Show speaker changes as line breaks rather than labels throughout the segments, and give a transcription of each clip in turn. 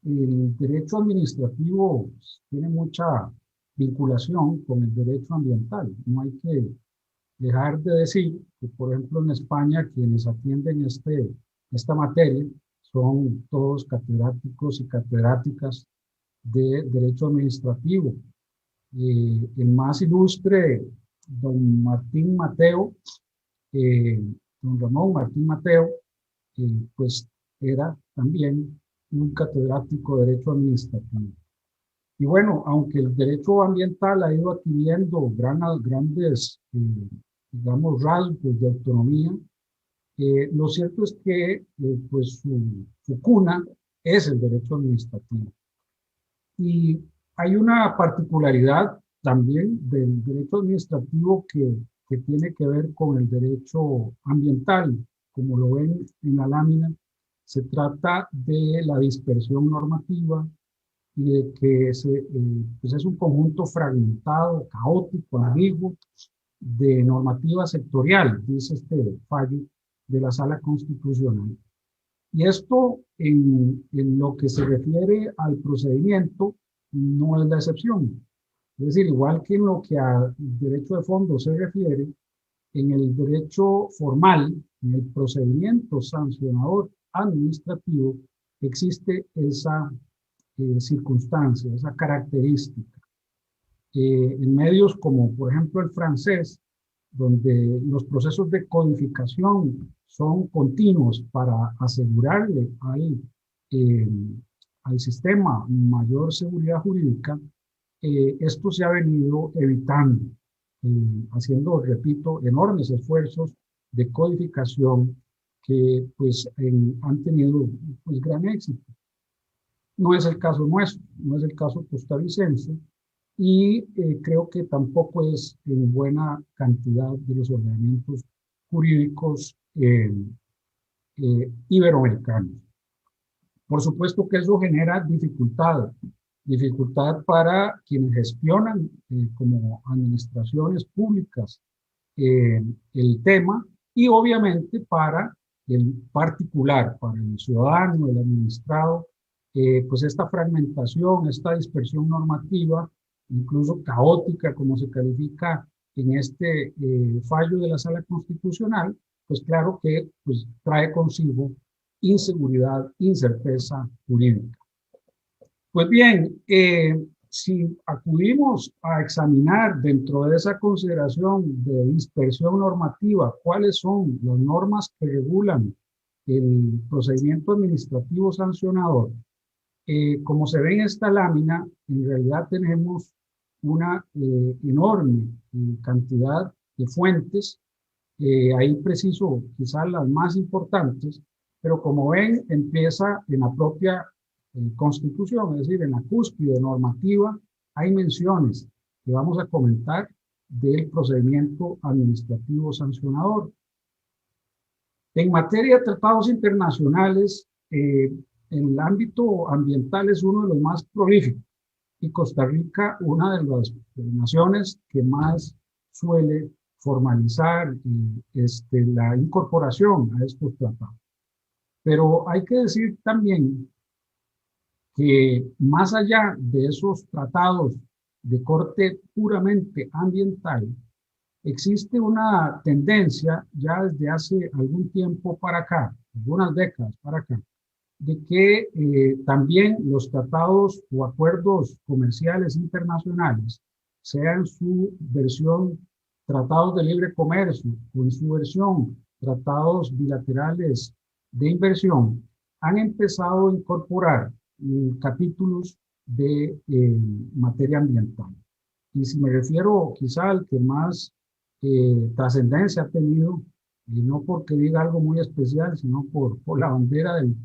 el derecho administrativo tiene mucha vinculación con el derecho ambiental. No hay que dejar de decir que, por ejemplo, en España, quienes atienden esta materia son todos catedráticos y catedráticas de derecho administrativo. El más ilustre, don Martín Mateo, eh, don Ramón Martín Mateo, pues era también un catedrático de derecho administrativo. Y bueno, aunque el derecho ambiental ha ido adquiriendo grandes, digamos, rasgos de autonomía, lo cierto es que pues su cuna es el derecho administrativo. Y hay una particularidad también del derecho administrativo que tiene que ver con el derecho ambiental. Como lo ven en la lámina, se trata de la dispersión normativa y de que pues es un conjunto fragmentado, caótico, ambiguo, de normativa sectorial, dice este fallo de la Sala Constitucional. Y esto, en lo que se refiere al procedimiento, no es la excepción. Es decir, igual que en lo que a derecho de fondo se refiere, en el derecho formal, en el procedimiento sancionador administrativo, existe esa circunstancia, esa característica. En medios como, por ejemplo, el francés, donde los procesos de codificación son continuos para asegurarle eh, al sistema mayor seguridad jurídica, esto se ha venido evitando, haciendo, repito, enormes esfuerzos de codificación que pues han tenido pues, gran éxito. No es el caso nuestro, no es el caso costarricense, y creo que tampoco es en buena cantidad de los ordenamientos jurídicos iberoamericanos. Por supuesto que eso genera dificultad para quienes gestionan como administraciones públicas eh, el tema, y obviamente para el particular, para el ciudadano, el administrado, pues esta fragmentación, esta dispersión normativa, incluso caótica, como se califica en este fallo de la Sala Constitucional, pues claro que pues, trae consigo inseguridad, incerteza jurídica. Pues bien, si acudimos a examinar dentro de esa consideración de dispersión normativa cuáles son las normas que regulan el procedimiento administrativo sancionador, como se ve en esta lámina, en realidad tenemos una enorme cantidad de fuentes. Ahí preciso quizás las más importantes, pero como ven, empieza en la propia Constitución, es decir, en la cúspide normativa, hay menciones que vamos a comentar del procedimiento administrativo sancionador. En materia de tratados internacionales, en el ámbito ambiental es uno de los más prolíficos, y Costa Rica una de las naciones que más suele formalizar la incorporación a estos tratados. Pero hay que decir también que más allá de esos tratados de corte puramente ambiental, existe una tendencia ya desde hace algún tiempo para acá, algunas décadas para acá, de que también los tratados o acuerdos comerciales internacionales, sea en su versión tratados de libre comercio o en su versión tratados bilaterales de inversión, han empezado a incorporar capítulos de materia ambiental. Y si me refiero quizá al que más trascendencia ha tenido, y no porque diga algo muy especial, sino por la bandera del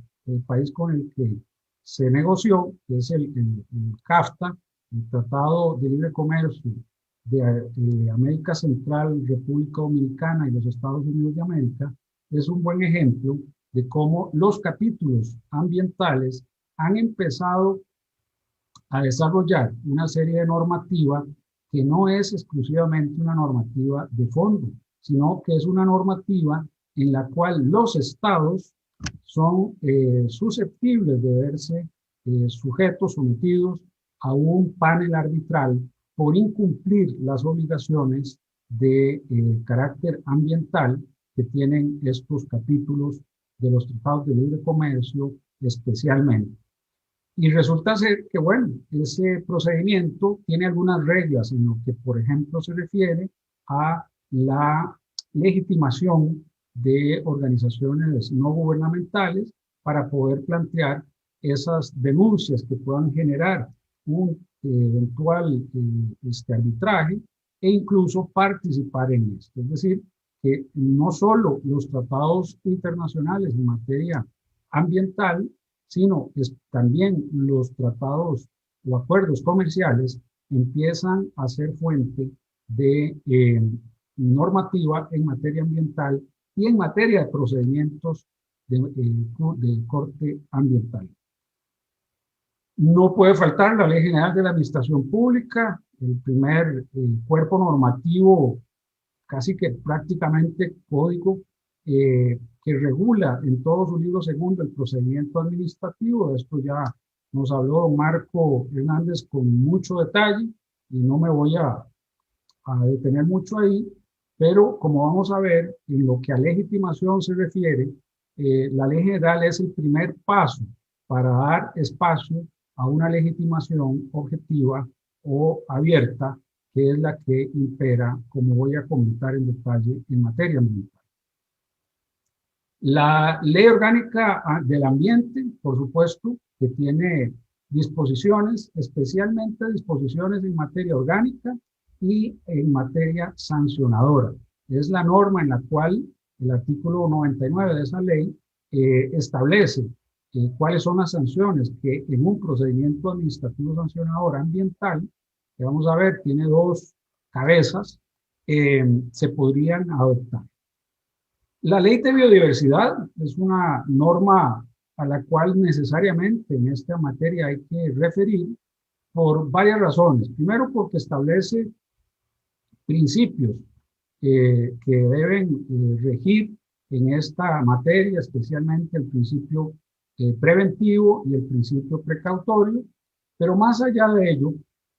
país con el que se negoció, que es el CAFTA, el Tratado de Libre Comercio de América Central, República Dominicana y los Estados Unidos de América, es un buen ejemplo de cómo los capítulos ambientales han empezado a desarrollar una serie de normativa que no es exclusivamente una normativa de fondo, sino que es una normativa en la cual los estados son susceptibles de verse sujetos sometidos a un panel arbitral por incumplir las obligaciones de carácter ambiental que tienen estos capítulos de los tratados de libre comercio especialmente. Y resulta ser que, bueno, ese procedimiento tiene algunas reglas en lo que, por ejemplo, se refiere a la legitimación de organizaciones no gubernamentales para poder plantear esas denuncias que puedan generar un eventual arbitraje e incluso participar en esto. Es decir, que no solo los tratados internacionales en materia ambiental, sino también los tratados o acuerdos comerciales empiezan a ser fuente de normativa en materia ambiental y en materia de procedimientos de corte ambiental. No puede faltar la Ley General de la Administración Pública, el primer cuerpo normativo, casi que prácticamente código, que regula en todo su libro segundo el procedimiento administrativo. De esto ya nos habló don Marco Hernández con mucho detalle y no me voy a detener mucho ahí, pero como vamos a ver, en lo que a legitimación se refiere, la ley general es el primer paso para dar espacio a una legitimación objetiva o abierta, que es la que impera, como voy a comentar en detalle, en materia ambiental. La Ley Orgánica del Ambiente, por supuesto, que tiene disposiciones, especialmente disposiciones en materia orgánica y en materia sancionadora. Es la norma en la cual el artículo 99 de esa ley establece cuáles son las sanciones que en un procedimiento administrativo sancionador ambiental, que vamos a ver, tiene dos cabezas, se podrían adoptar. La Ley de Biodiversidad es una norma a la cual necesariamente en esta materia hay que referir por varias razones. Primero, porque establece principios que deben regir en esta materia, especialmente el principio preventivo y el principio precautorio, pero más allá de ello,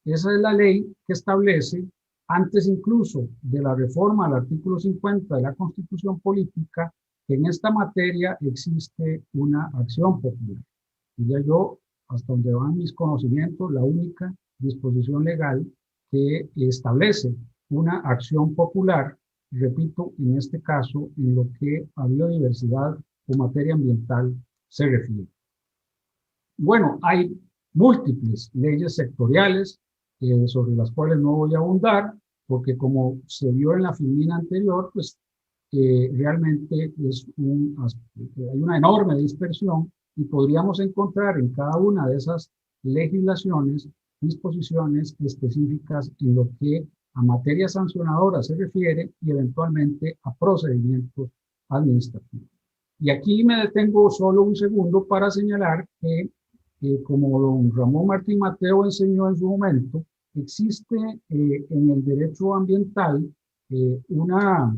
esa es la ley que establece, antes incluso de la reforma al artículo 50 de la Constitución Política, que en esta materia existe una acción popular. Y ya yo, hasta donde van mis conocimientos, la única disposición legal que establece una acción popular, repito, en este caso, en lo que a biodiversidad o materia ambiental se refiere. Bueno, hay múltiples leyes sectoriales sobre las cuales no voy a abundar, porque como se vio en la filmina anterior, pues realmente hay una enorme dispersión y podríamos encontrar en cada una de esas legislaciones disposiciones específicas en lo que a materia sancionadora se refiere y eventualmente a procedimientos administrativos. Y aquí me detengo solo un segundo para señalar que, como don Ramón Martín Mateo enseñó en su momento, existe en el derecho ambiental una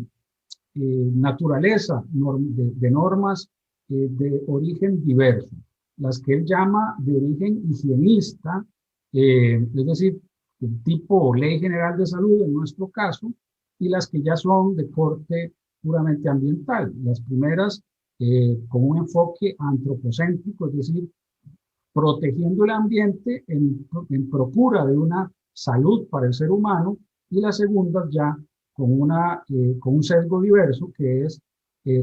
naturaleza de normas de origen diverso, las que él llama de origen higienista, es decir, el tipo Ley General de Salud en nuestro caso, y las que ya son de corte puramente ambiental. Las primeras con un enfoque antropocéntrico, es decir, protegiendo el ambiente en procura de una salud para el ser humano, y las segundas ya con un sesgo diverso, que es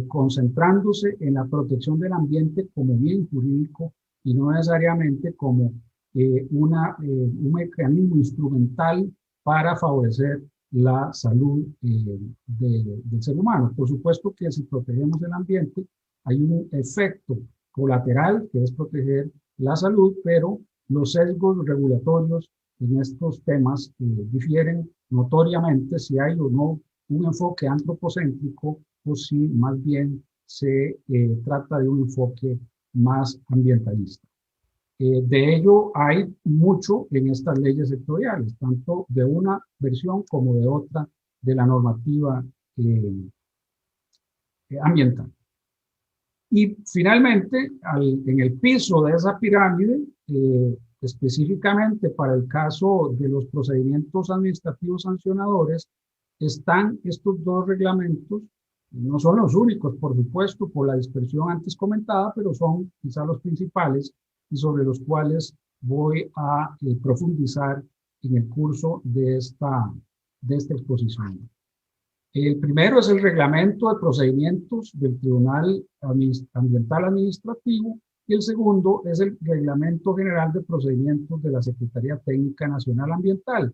concentrándose en la protección del ambiente como bien jurídico y no necesariamente como un mecanismo instrumental para favorecer la salud del ser humano. Por supuesto que si protegemos el ambiente, hay un efecto colateral que es proteger la salud, pero los sesgos regulatorios en estos temas difieren notoriamente si hay o no un enfoque antropocéntrico o si más bien se trata de un enfoque más ambientalista. De ello hay mucho en estas leyes sectoriales, tanto de una versión como de otra de la normativa ambiental. Y finalmente, en el piso de esa pirámide específicamente para el caso de los procedimientos administrativos sancionadores, están estos dos reglamentos. No son los únicos, por supuesto, por la dispersión antes comentada, pero son quizá los principales y sobre los cuales voy a profundizar en el curso de esta exposición. El primero es el reglamento de procedimientos del Tribunal Ambiental Administrativo y el segundo es el reglamento general de procedimientos de la Secretaría Técnica Nacional Ambiental,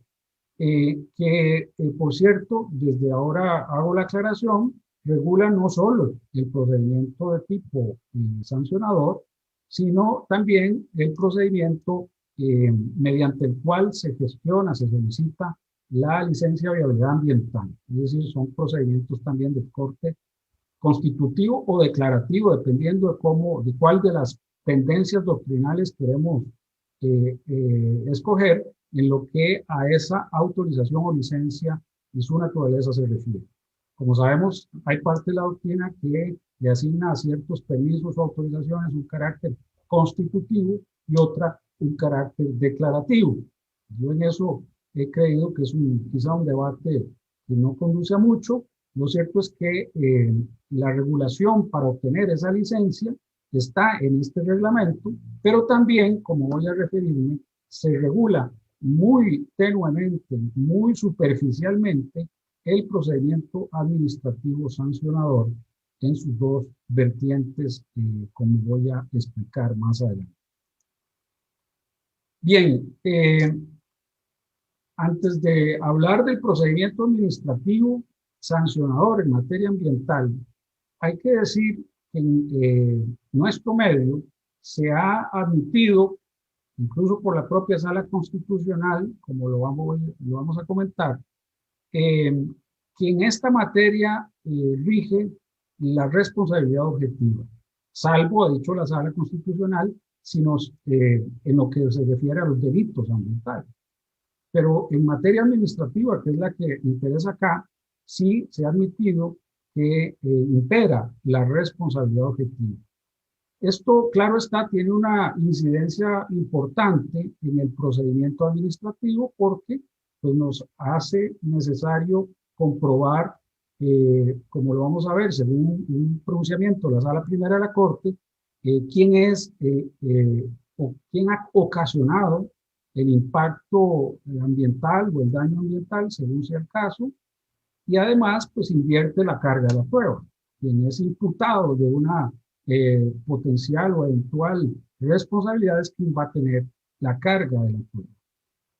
por cierto, desde ahora hago la aclaración, regula no solo el procedimiento de tipo sancionador, sino también el procedimiento mediante el cual se gestiona, se solicita la licencia de viabilidad ambiental. Es decir, son procedimientos también de corte constitutivo o declarativo, dependiendo de cuál de las tendencias doctrinales queremos escoger en lo que a esa autorización o licencia y su naturaleza se refiere. Como sabemos, hay parte de la doctrina que le asigna a ciertos permisos o autorizaciones un carácter constitutivo y otra un carácter declarativo. Yo en eso he creído que es quizá un debate que no conduce a mucho. Lo cierto es que la regulación para obtener esa licencia está en este reglamento, pero también, como voy a referirme, se regula muy tenuemente, muy superficialmente, el procedimiento administrativo sancionador en sus dos vertientes, como voy a explicar más adelante. Bien, antes de hablar del procedimiento administrativo sancionador en materia ambiental, hay que decir que en nuestro medio se ha admitido, incluso por la propia Sala Constitucional, como lo vamos a comentar, que en esta materia rige la responsabilidad objetiva, salvo, ha dicho la Sala Constitucional, sino en lo que se refiere a los delitos ambientales. Pero en materia administrativa, que es la que interesa acá, sí se ha admitido que impera la responsabilidad objetiva. Esto, claro está, tiene una incidencia importante en el procedimiento administrativo porque pues, nos hace necesario comprobar, como lo vamos a ver, según un pronunciamiento de la Sala Primera de la Corte, quién es o quién ha ocasionado el impacto ambiental o el daño ambiental, según sea el caso, y además, pues invierte la carga de la prueba. Quien es imputado de una potencial o eventual responsabilidad es quien va a tener la carga de la prueba.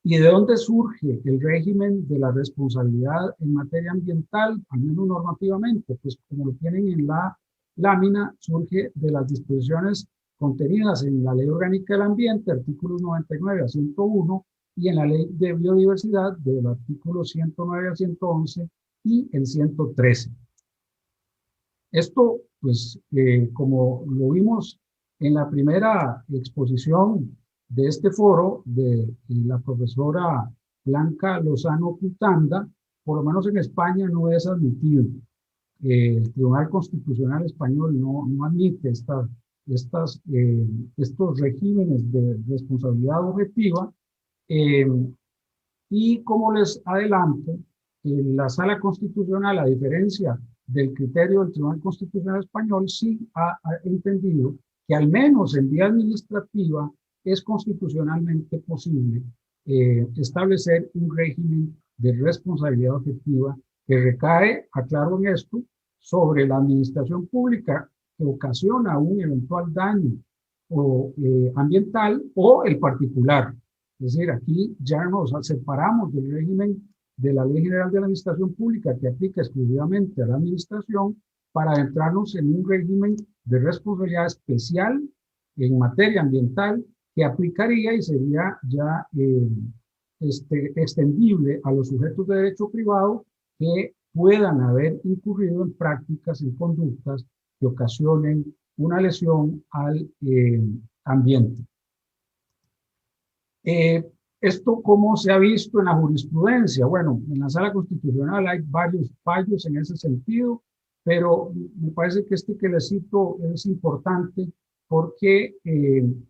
¿Y de dónde surge el régimen de la responsabilidad en materia ambiental, al menos normativamente? Pues como lo tienen en la lámina, surge de las disposiciones contenidas en la Ley Orgánica del Ambiente, artículos 99 a 101, y en la Ley de Biodiversidad, del artículo 109 a 111 y el 113. Esto, pues, como lo vimos en la primera exposición de este foro de la profesora Blanca Lozano Cutanda, por lo menos en España no es admitido. El Tribunal Constitucional Español no admite estos regímenes de responsabilidad objetiva, y como les adelanto, la Sala Constitucional, a diferencia del criterio del Tribunal Constitucional Español, sí ha entendido que al menos en vía administrativa es constitucionalmente posible establecer un régimen de responsabilidad objetiva que recae, aclaro en esto, sobre la administración pública que ocasiona un eventual daño ambiental o el particular. Es decir, aquí ya nos separamos del régimen de la Ley General de la Administración Pública que aplica exclusivamente a la administración para adentrarnos en un régimen de responsabilidad especial en materia ambiental que aplicaría y sería ya extendible a los sujetos de derecho privado que puedan haber incurrido en prácticas, en conductas que ocasionen una lesión al ambiente. ¿Esto cómo se ha visto en la jurisprudencia? Bueno, en la Sala Constitucional hay varios fallos en ese sentido, pero me parece que este que les cito es importante porque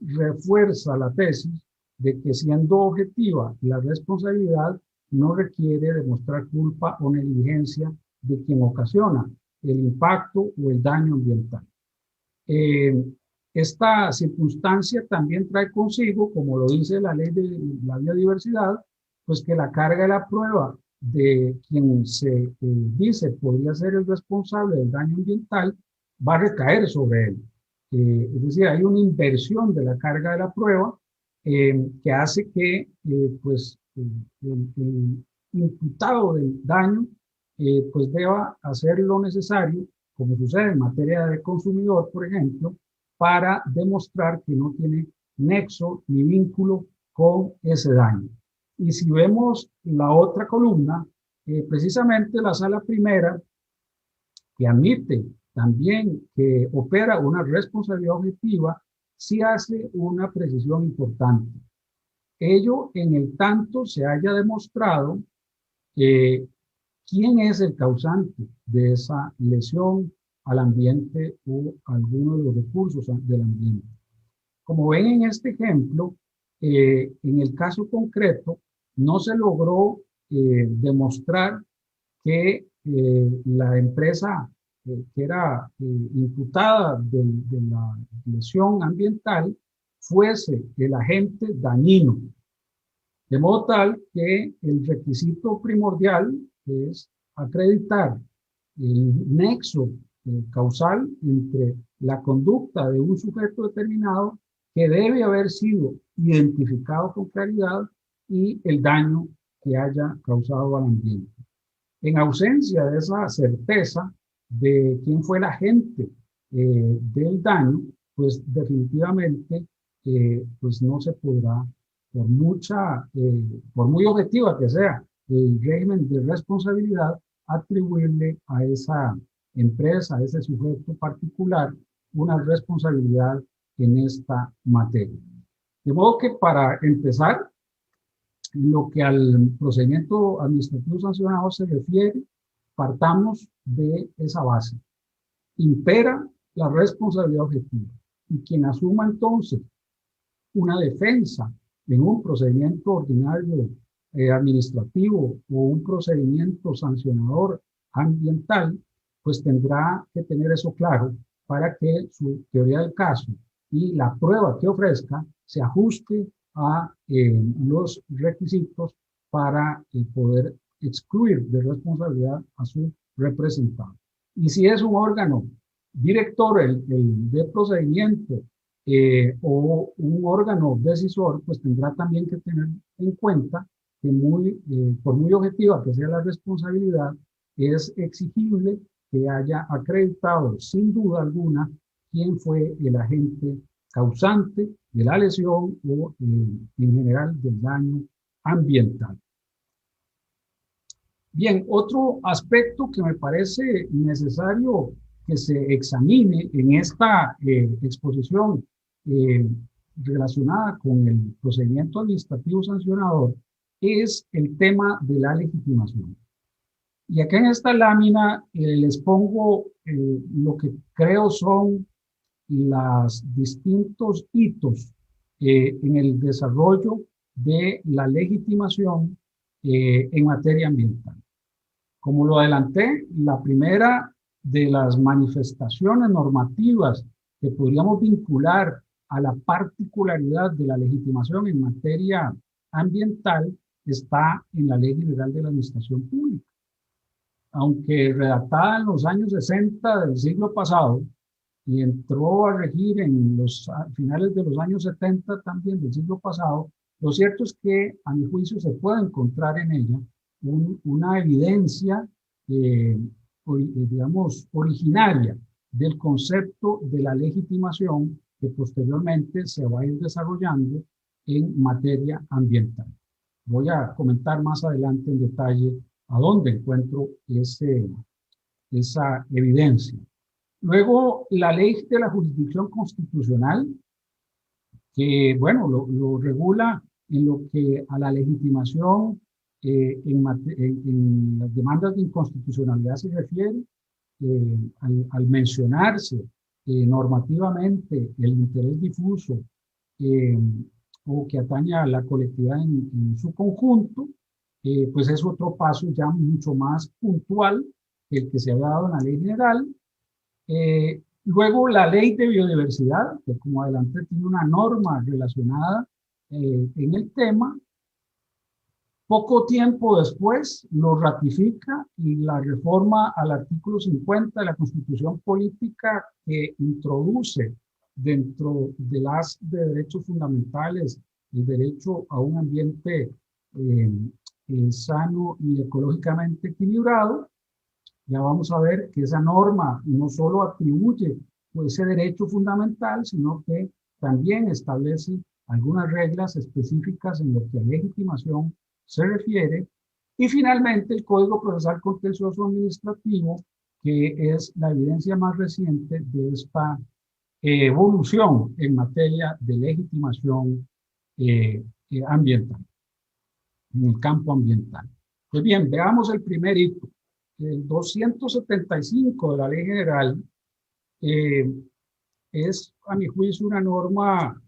refuerza la tesis de que siendo objetiva la responsabilidad no requiere demostrar culpa o negligencia de quien ocasiona el impacto o el daño ambiental. Esta circunstancia también trae consigo, como lo dice la ley de la biodiversidad, pues que la carga de la prueba de quien se dice podría ser el responsable del daño ambiental va a recaer sobre él. Es decir, hay una inversión de la carga de la prueba que hace que pues, el imputado del daño pues deba hacer lo necesario, como sucede en materia de consumidor, por ejemplo, para demostrar que no tiene nexo ni vínculo con ese daño. Y si vemos la otra columna, precisamente la sala primera, que admite también que opera una responsabilidad objetiva, sí hace una precisión importante. Ello en el tanto se haya demostrado quién es el causante de esa lesión al ambiente o alguno de los recursos del ambiente. Como ven en este ejemplo, en el caso concreto, no se logró demostrar que la empresa que era imputada de la lesión ambiental fuese el agente dañino. De modo tal que el requisito primordial es acreditar el nexo causal entre la conducta de un sujeto determinado que debe haber sido identificado con claridad y el daño que haya causado al ambiente. En ausencia de esa certeza de quién fue el agente del daño, pues definitivamente pues no se podrá, por muy objetiva que sea el régimen de responsabilidad, atribuirle a esa empresa, a ese sujeto particular, una responsabilidad en esta materia. De modo que para empezar, en lo que al procedimiento administrativo sancionado se refiere, partamos de esa base. Impera la responsabilidad objetiva y quien asuma entonces una defensa en un procedimiento ordinario administrativo o un procedimiento sancionador ambiental, pues tendrá que tener eso claro para que su teoría del caso y la prueba que ofrezca se ajuste a los requisitos para poder excluir de responsabilidad a su representante. Y si es un órgano director el de procedimiento o un órgano decisor, pues tendrá también que tener en cuenta que por muy objetiva que sea la responsabilidad, es exigible que haya acreditado sin duda alguna quién fue el agente causante de la lesión o en general del daño ambiental. Bien, otro aspecto que me parece necesario que se examine en esta exposición relacionada con el procedimiento administrativo sancionador es el tema de la legitimación. Y acá en esta lámina les pongo lo que creo son los distintos hitos en el desarrollo de la legitimación en materia ambiental. Como lo adelanté, la primera de las manifestaciones normativas que podríamos vincular a la particularidad de la legitimación en materia ambiental está en la Ley General de la Administración Pública. Aunque redactada en los años 60 del siglo pasado y entró a regir en los finales de los años 70 también del siglo pasado, lo cierto es que a mi juicio se puede encontrar en ella una evidencia, digamos, originaria del concepto de la legitimación que posteriormente se va a ir desarrollando en materia ambiental. Voy a comentar más adelante en detalle a dónde encuentro esa evidencia. Luego, la ley de la jurisdicción constitucional, que, bueno, lo regula en lo que a la legitimación en las demandas de inconstitucionalidad se refiere, al mencionarse normativamente el interés difuso eh, o que atañe a la colectividad en su conjunto, pues es otro paso ya mucho más puntual que el que se había dado en la ley general. Luego la ley de biodiversidad, que como adelante tiene una norma relacionada en el tema. Poco tiempo después lo ratifica y la reforma al artículo 50 de la Constitución Política, que introduce dentro de las derechos fundamentales el derecho a un ambiente sano y ecológicamente equilibrado. Ya vamos a ver que esa norma no solo atribuye pues, ese derecho fundamental, sino que también establece algunas reglas específicas en lo que a legitimación se refiere. Y finalmente el Código Procesal Contencioso Administrativo, que es la evidencia más reciente de esta evolución en materia de legitimación ambiental, en el campo ambiental. Pues bien, veamos el primer hito. El 275 de la Ley General es, a mi juicio, una norma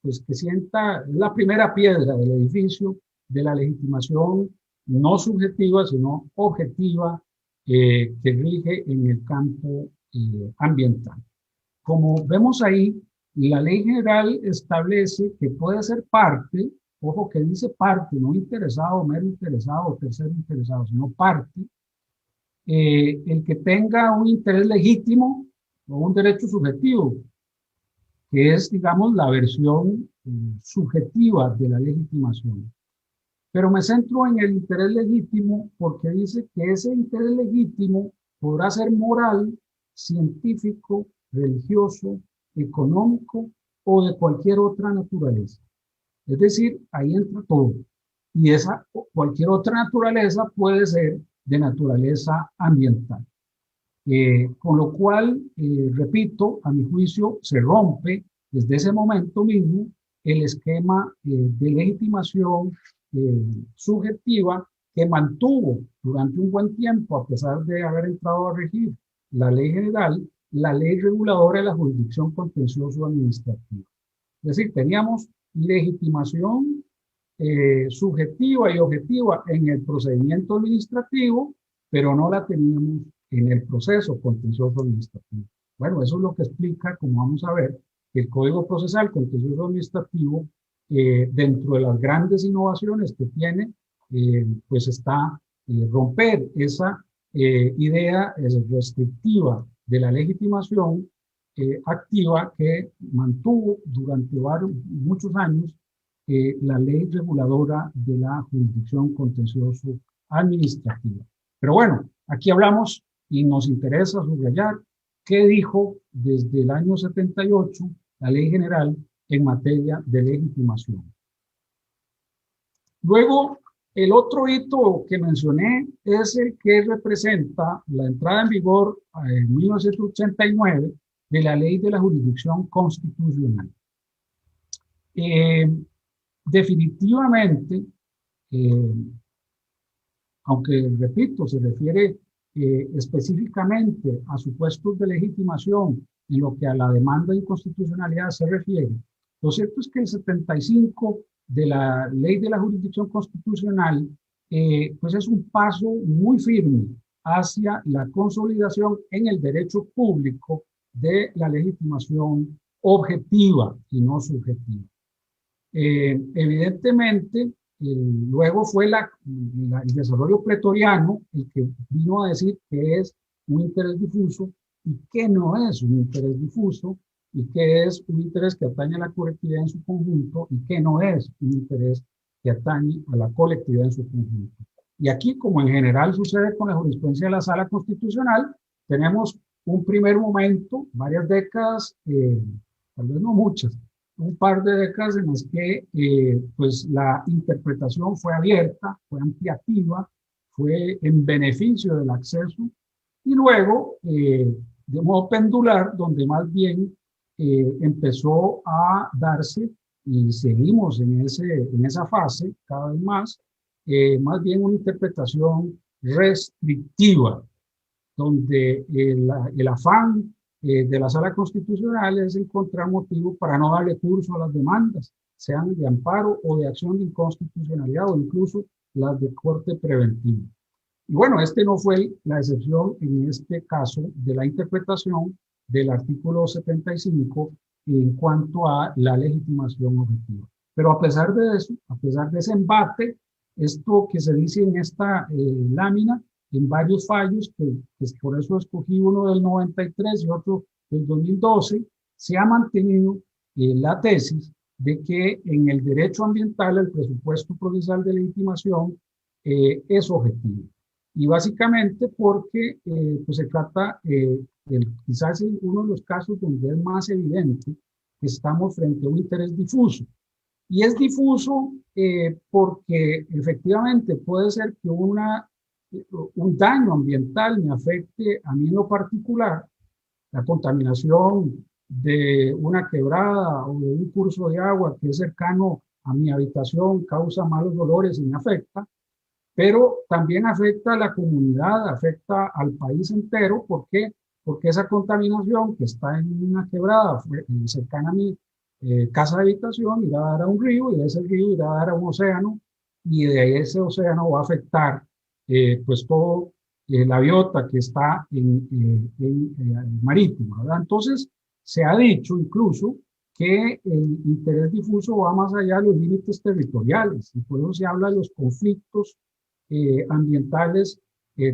pues que sienta la primera piedra del edificio de la legitimación no subjetiva, sino objetiva, que rige en el campo ambiental. Como vemos ahí, la Ley General establece que puede ser parte, ojo que dice parte, no interesado, mero interesado o tercero interesado, sino parte, el que tenga un interés legítimo o un derecho subjetivo, que es, digamos, la versión subjetiva de la legitimación. Pero me centro en el interés legítimo porque dice que ese interés legítimo podrá ser moral, científico, religioso, económico o de cualquier otra naturaleza. Es decir, ahí entra todo. Y esa cualquier otra naturaleza puede ser de naturaleza ambiental. Con lo cual, repito, a mi juicio, se rompe desde ese momento mismo el esquema de legitimación subjetiva que mantuvo durante un buen tiempo, a pesar de haber entrado a regir la ley general, la ley reguladora de la jurisdicción contencioso administrativa. Es decir, teníamos legitimación subjetiva y objetiva en el procedimiento administrativo, pero no la teníamos en el proceso contencioso administrativo. Bueno, eso es lo que explica, como vamos a ver, que el Código Procesal Contencioso Administrativo, dentro de las grandes innovaciones que tiene, pues está romper esa idea restrictiva de la legitimación activa que mantuvo durante muchos años la ley reguladora de la jurisdicción contencioso administrativa. Pero bueno, aquí hablamos y nos interesa subrayar qué dijo desde el año 78 la Ley General en materia de legitimación. Luego, el otro hito que mencioné es el que representa la entrada en vigor en 1989 de la Ley de la Jurisdicción Constitucional. Definitivamente, aunque, repito, se refiere específicamente a supuestos de legitimación en lo que a la demanda de inconstitucionalidad se refiere, lo cierto es que el 75 de la Ley de la Jurisdicción Constitucional pues es un paso muy firme hacia la consolidación en el derecho público de la legitimación objetiva y no subjetiva. Evidentemente, luego fue el desarrollo pretoriano el que vino a decir que es un interés difuso y que no es un interés difuso y que es un interés que atañe a la colectividad en su conjunto y que no es un interés que atañe a la colectividad en su conjunto. Y aquí, como en general sucede con la jurisprudencia de la Sala Constitucional, tenemos un primer momento, varias décadas, tal vez no muchas, un par de décadas en las que pues la interpretación fue abierta, fue ampliativa, fue en beneficio del acceso, y luego de modo pendular, donde más bien empezó a darse, y seguimos en esa fase cada vez más bien una interpretación restrictiva, donde el afán de la Sala Constitucional es encontrar motivo para no darle curso a las demandas, sean de amparo o de acción de inconstitucionalidad o incluso las de corte preventiva. Y bueno, este no fue la excepción en este caso de la interpretación del artículo 75 en cuanto a la legitimación objetiva. Pero a pesar de eso, a pesar de ese embate, esto que se dice en esta lámina, en varios fallos, que por eso escogí uno del 93 y otro del 2012, se ha mantenido la tesis de que en el derecho ambiental el presupuesto provisional de legitimación es objetivo. Y básicamente porque pues se trata, quizás en uno de los casos donde es más evidente que estamos frente a un interés difuso. Y es difuso porque efectivamente puede ser que un daño ambiental me afecte a mí en lo particular, la contaminación de una quebrada o de un curso de agua que es cercano a mi habitación causa malos olores y me afecta, pero también afecta a la comunidad, afecta al país entero. ¿Por qué? Porque esa contaminación que está en una quebrada cercana a mi casa de habitación irá a dar a un río y de ese río irá a dar a un océano y de ahí ese océano va a afectar pues todo la biota que está en marítimo, ¿verdad? Entonces, se ha dicho incluso que el interés difuso va más allá de los límites territoriales y por eso se habla de los conflictos ambientales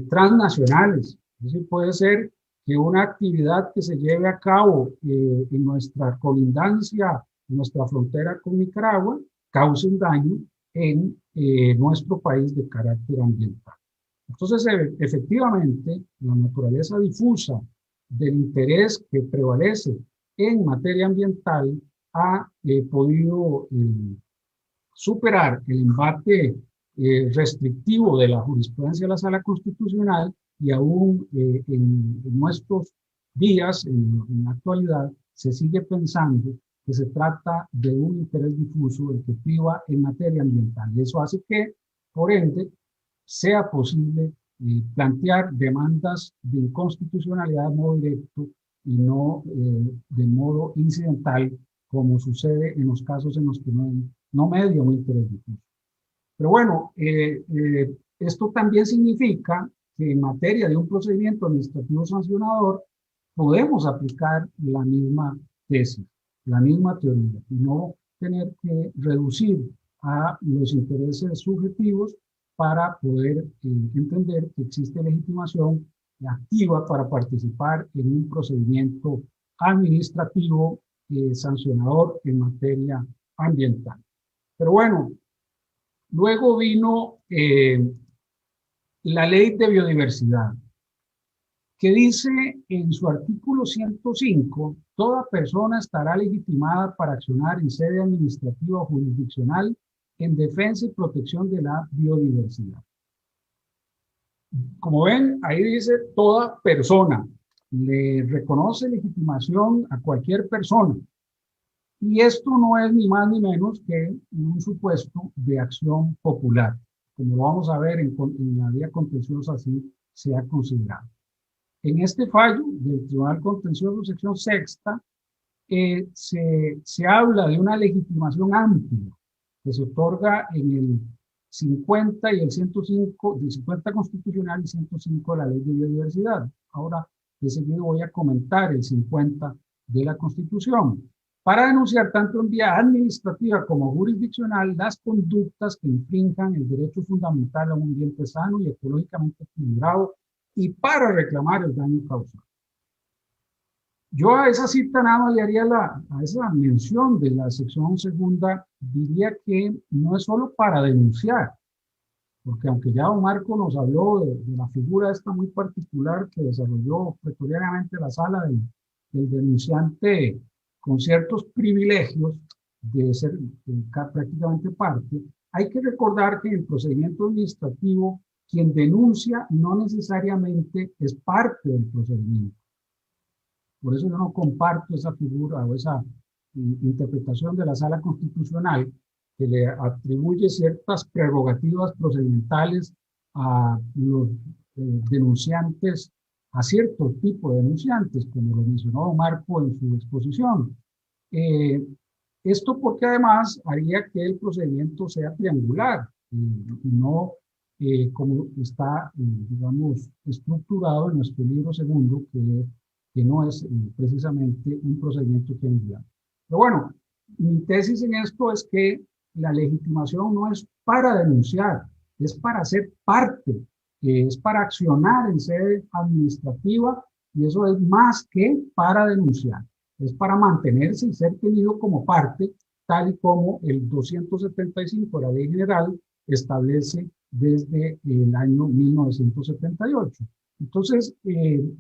transnacionales. Es decir, puede ser que una actividad que se lleve a cabo en nuestra colindancia, en nuestra frontera con Nicaragua, cause un daño en nuestro país de carácter ambiental. Entonces, efectivamente, la naturaleza difusa del interés que prevalece en materia ambiental ha podido superar el embate restrictivo de la jurisprudencia de la Sala Constitucional y aún en nuestros días, en la actualidad, se sigue pensando que se trata de un interés difuso el que priva en materia ambiental. Y eso hace que, por ende, sea posible plantear demandas de inconstitucionalidad de modo directo y no de modo incidental, como sucede en los casos en los que no media un interés difuso. Pero bueno, esto también significa que en materia de un procedimiento administrativo sancionador podemos aplicar la misma tesis, la misma teoría, y no tener que reducir a los intereses subjetivos para poder entender que existe legitimación activa para participar en un procedimiento administrativo sancionador en materia ambiental. Pero bueno, luego vino la Ley de Biodiversidad, que dice en su artículo 105, toda persona estará legitimada para accionar en sede administrativa o jurisdiccional en defensa y protección de la biodiversidad. Como ven, ahí dice toda persona, le reconoce legitimación a cualquier persona. Y esto no es ni más ni menos que un supuesto de acción popular. Como lo vamos a ver en la vía contenciosa, así se ha considerado. En este fallo del Tribunal Contencioso, sección sexta, se habla de una legitimación amplia que se otorga en el 50 y el 105, del 50 constitucional y 105 de la Ley de Biodiversidad. Ahora, de seguido voy a comentar el 50 de la Constitución, para denunciar tanto en vía administrativa como jurisdiccional las conductas que infrinjan el derecho fundamental a un ambiente sano y ecológicamente equilibrado y para reclamar el daño causado. Yo a esa cita nada más le haría a esa mención de la sección segunda, diría que no es solo para denunciar, porque aunque ya don Marco nos habló de la figura esta muy particular que desarrolló pretoriamente la sala del denunciante con ciertos privilegios de ser prácticamente parte, hay que recordar que en el procedimiento administrativo quien denuncia no necesariamente es parte del procedimiento. Por eso yo no comparto esa figura o esa interpretación de la Sala Constitucional que le atribuye ciertas prerrogativas procedimentales a los denunciantes a cierto tipo de denunciantes, como lo mencionó Marco en su exposición. Eh, Esto porque además haría que el procedimiento sea triangular y no como está, digamos, estructurado en nuestro libro segundo, que no es precisamente un procedimiento triangular. Pero bueno, mi tesis en esto es que la legitimación no es para denunciar, es para ser parte, es para accionar en sede administrativa y eso es más que para denunciar, es para mantenerse y ser tenido como parte, tal y como el 275 de la Ley General establece desde el año 1978. Entonces,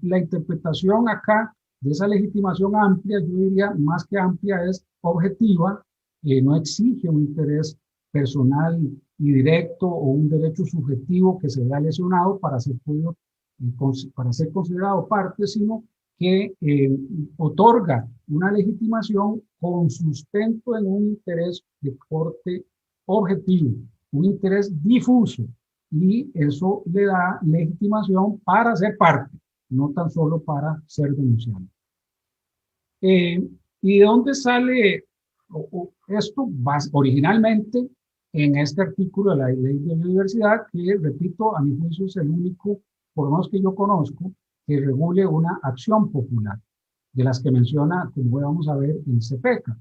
la interpretación acá de esa legitimación amplia, yo diría más que amplia, es objetiva, no exige un interés personal y directo o un derecho subjetivo que se vea lesionado para ser, para ser considerado parte, sino que otorga una legitimación con sustento en un interés de corte objetivo, un interés difuso, y eso le da legitimación para ser parte, no tan solo para ser denunciado. ¿Y de dónde sale esto? Originalmente en este artículo de la Ley de Biodiversidad, que repito, a mi juicio es el único, por lo menos que yo conozco, que regule una acción popular, de las que menciona, como vamos a ver, el CPECA.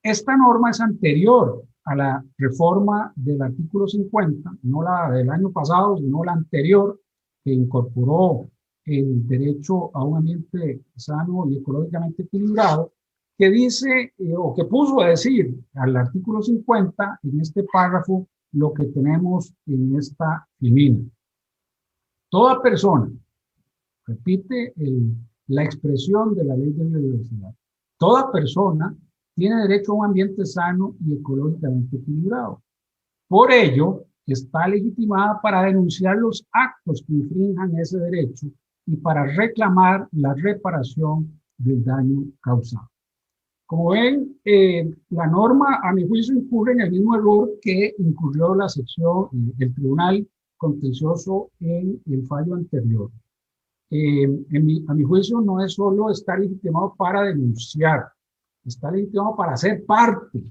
Esta norma es anterior a la reforma del artículo 50, no la del año pasado, sino la anterior, que incorporó el derecho a un ambiente sano y ecológicamente equilibrado, que dice, o que puso a decir al artículo 50, en este párrafo, lo que tenemos en esta filmina. Toda persona, repite la expresión de la Ley de Biodiversidad, toda persona tiene derecho a un ambiente sano y ecológicamente equilibrado. Por ello, está legitimada para denunciar los actos que infrinjan ese derecho y para reclamar la reparación del daño causado. Como ven, la norma, a mi juicio, incurre en el mismo error que incurrió la sección, el Tribunal Contencioso en el fallo anterior. A mi juicio, no es solo estar legitimado para denunciar, está legitimado para ser parte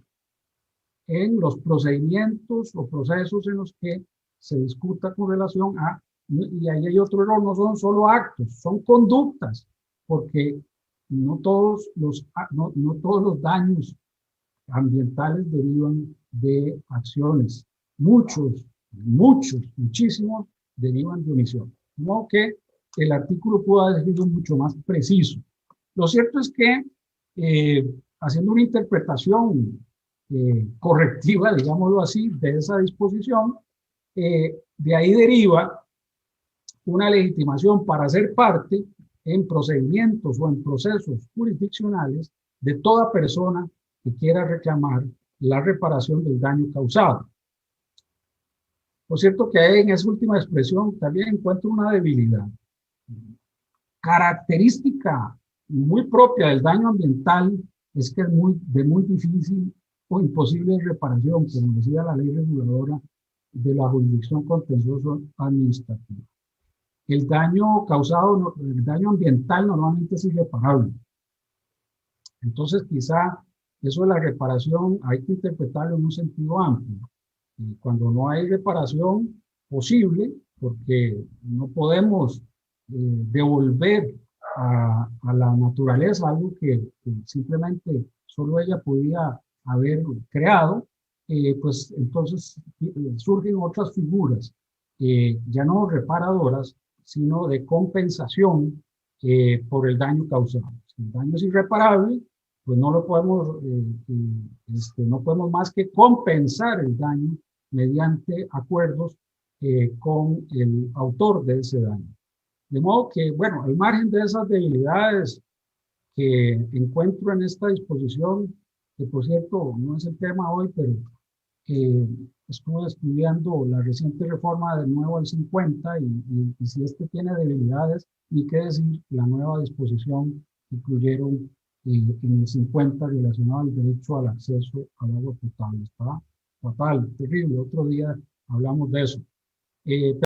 en los procedimientos o procesos en los que se discuta con relación a, y ahí hay otro error, no son solo actos, son conductas, porque no todos los daños ambientales derivan de acciones, muchísimos derivan de omisión. No que el artículo pudo haber sido mucho más preciso. Lo cierto es que haciendo una interpretación correctiva, digámoslo así, de esa disposición, de ahí deriva una legitimación para ser parte en procedimientos o en procesos jurisdiccionales de toda persona que quiera reclamar la reparación del daño causado. Por cierto que en esa última expresión también encuentro una debilidad. Característica muy propia del daño ambiental es que es de muy difícil o imposible reparación, como decía la ley reguladora de la jurisdicción contencioso administrativa. El daño causado, el daño ambiental normalmente es irreparable. Entonces, quizá eso de la reparación hay que interpretarlo en un sentido amplio. Y cuando no hay reparación posible, porque no podemos devolver a la naturaleza algo que simplemente solo ella podía haber creado, pues entonces surgen otras figuras, ya no reparadoras, sino de compensación por el daño causado. Si el daño es irreparable, pues no lo podemos, no podemos más que compensar el daño mediante acuerdos con el autor de ese daño. De modo que, bueno, al margen de esas debilidades que encuentro en esta disposición, que por cierto no es el tema hoy, pero estuve estudiando la reciente reforma de nuevo al 50 y si este tiene debilidades, ni qué decir la nueva disposición que incluyeron en el 50 relacionado al derecho al acceso al agua potable. Está fatal, terrible. Otro día hablamos de eso.